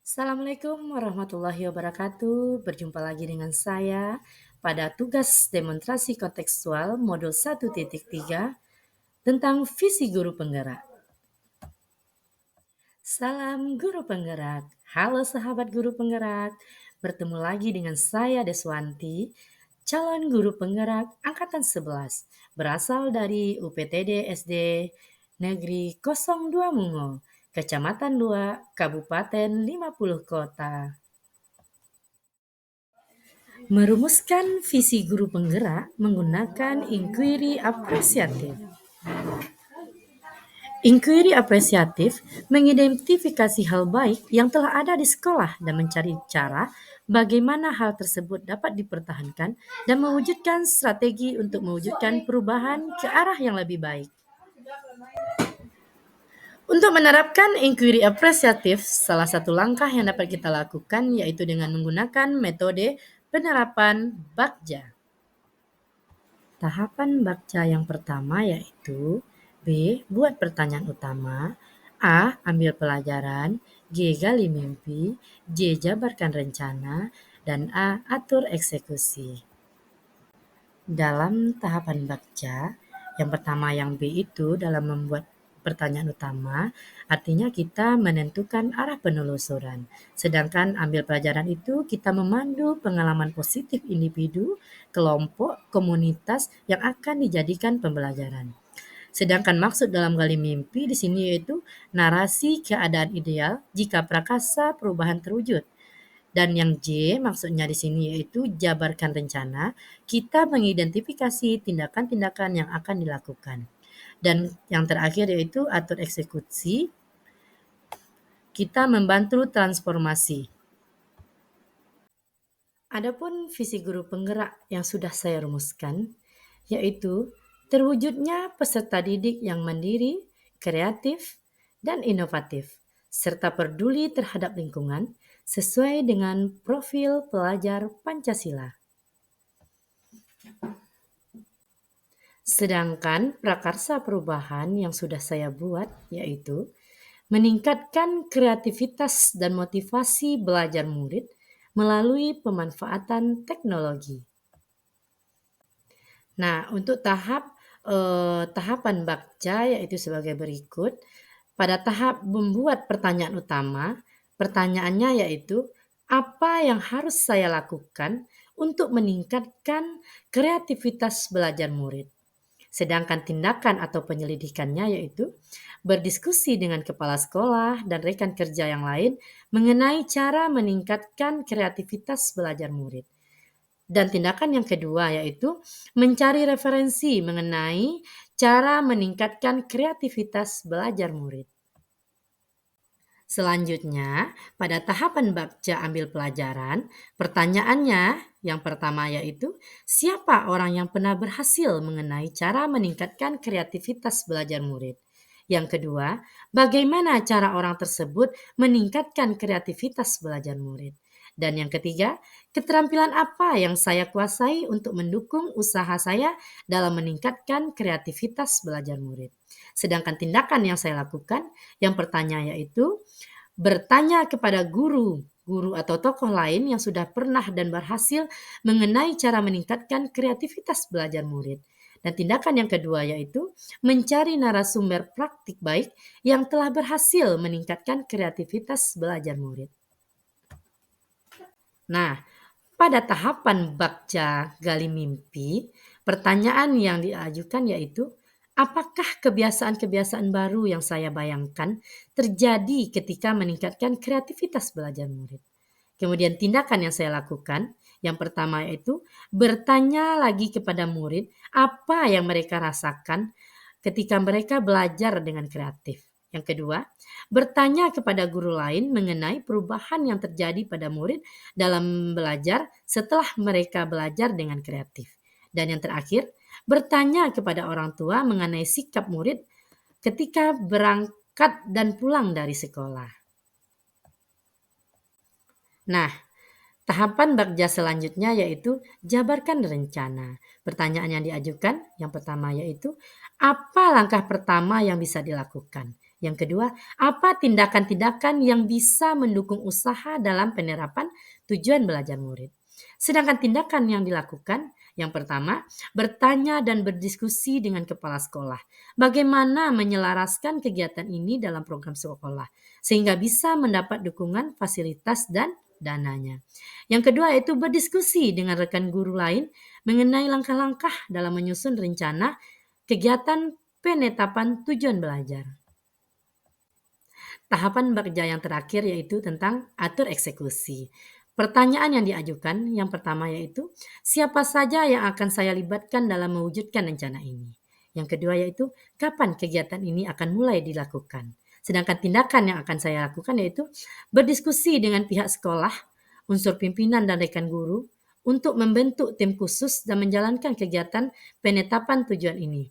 Assalamualaikum warahmatullahi wabarakatuh. Berjumpa lagi dengan saya pada tugas demonstrasi kontekstual modul 1.3 tentang visi guru penggerak. Salam guru penggerak. Halo sahabat guru penggerak. Bertemu lagi dengan saya Deswanti, calon guru penggerak angkatan 11, berasal dari UPTD SD Negeri 02 Mungo, Kecamatan 2, Kabupaten 50 Kota. Merumuskan visi guru penggerak menggunakan inquiry apresiatif. Inquiry apresiatif mengidentifikasi hal baik yang telah ada di sekolah dan mencari cara bagaimana hal tersebut dapat dipertahankan dan mewujudkan strategi untuk mewujudkan perubahan ke arah yang lebih baik. Untuk menerapkan inquiry apresiatif, salah satu langkah yang dapat kita lakukan yaitu dengan menggunakan metode penerapan Bagja. Tahapan baca yang pertama yaitu B. Buat pertanyaan utama, A. Ambil pelajaran, G. Gali mimpi, J. Jabarkan rencana, dan A. Atur eksekusi. Dalam tahapan baca, yang pertama yang B itu dalam membuat pertanyaan utama, artinya kita menentukan arah penelusuran. Sedangkan ambil pelajaran itu kita memandu pengalaman positif individu, kelompok, komunitas yang akan dijadikan pembelajaran. Sedangkan maksud dalam gali mimpi di sini yaitu narasi keadaan ideal jika prakasa perubahan terwujud. Dan yang J maksudnya di sini yaitu jabarkan rencana, kita mengidentifikasi tindakan-tindakan yang akan dilakukan. Dan yang terakhir yaitu atur eksekusi, kita membantu transformasi. Adapun visi guru penggerak yang sudah saya rumuskan, yaitu terwujudnya peserta didik yang mandiri, kreatif, dan inovatif, serta peduli terhadap lingkungan sesuai dengan profil pelajar Pancasila. Sedangkan prakarsa perubahan yang sudah saya buat yaitu meningkatkan kreativitas dan motivasi belajar murid melalui pemanfaatan teknologi. Nah, untuk tahapan bakca yaitu sebagai berikut. Pada tahap membuat pertanyaan utama, pertanyaannya yaitu apa yang harus saya lakukan untuk meningkatkan kreativitas belajar murid. Sedangkan tindakan atau penyelidikannya yaitu berdiskusi dengan kepala sekolah dan rekan kerja yang lain mengenai cara meningkatkan kreativitas belajar murid. Dan tindakan yang kedua yaitu mencari referensi mengenai cara meningkatkan kreativitas belajar murid. Selanjutnya, pada tahapan bakca ambil pelajaran, pertanyaannya yang pertama yaitu, siapa orang yang pernah berhasil mengenai cara meningkatkan kreativitas belajar murid? Yang kedua, bagaimana cara orang tersebut meningkatkan kreativitas belajar murid? Dan yang ketiga, keterampilan apa yang saya kuasai untuk mendukung usaha saya dalam meningkatkan kreativitas belajar murid? Sedangkan tindakan yang saya lakukan, yang pertama yaitu bertanya kepada guru atau tokoh lain yang sudah pernah dan berhasil mengenai cara meningkatkan kreativitas belajar murid. Dan tindakan yang kedua yaitu mencari narasumber praktik baik yang telah berhasil meningkatkan kreativitas belajar murid. Nah, pada tahapan bakca gali mimpi, pertanyaan yang diajukan yaitu, apakah kebiasaan-kebiasaan baru yang saya bayangkan terjadi ketika meningkatkan kreativitas belajar murid? Kemudian tindakan yang saya lakukan, yang pertama yaitu bertanya lagi kepada murid apa yang mereka rasakan ketika mereka belajar dengan kreatif. Yang kedua, bertanya kepada guru lain mengenai perubahan yang terjadi pada murid dalam belajar setelah mereka belajar dengan kreatif. Dan yang terakhir, bertanya kepada orang tua mengenai sikap murid ketika berangkat dan pulang dari sekolah. Nah, tahapan bakja selanjutnya yaitu jabarkan rencana. Pertanyaan yang diajukan yang pertama yaitu apa langkah pertama yang bisa dilakukan? Yang kedua, apa tindakan-tindakan yang bisa mendukung usaha dalam penerapan tujuan belajar murid. Sedangkan tindakan yang dilakukan, yang pertama, bertanya dan berdiskusi dengan kepala sekolah. Bagaimana menyelaraskan kegiatan ini dalam program sekolah, sehingga bisa mendapat dukungan fasilitas dan dananya. Yang kedua yaitu berdiskusi dengan rekan guru lain mengenai langkah-langkah dalam menyusun rencana kegiatan penetapan tujuan belajar. Tahapan bekerja yang terakhir yaitu tentang atur eksekusi. Pertanyaan yang diajukan yang pertama yaitu, siapa saja yang akan saya libatkan dalam mewujudkan rencana ini? Yang kedua yaitu, kapan kegiatan ini akan mulai dilakukan? Sedangkan tindakan yang akan saya lakukan yaitu berdiskusi dengan pihak sekolah, unsur pimpinan dan rekan guru untuk membentuk tim khusus dan menjalankan kegiatan penetapan tujuan ini.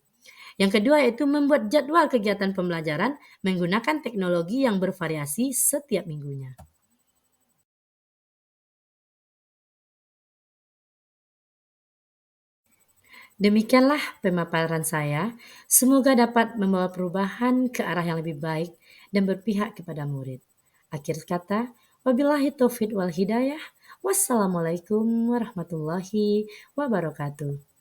Yang kedua yaitu membuat jadwal kegiatan pembelajaran menggunakan teknologi yang bervariasi setiap minggunya. Demikianlah pemaparan saya. Semoga dapat membawa perubahan ke arah yang lebih baik dan berpihak kepada murid. Akhir kata, wabillahi taufiq wal hidayah. Wassalamualaikum warahmatullahi wabarakatuh.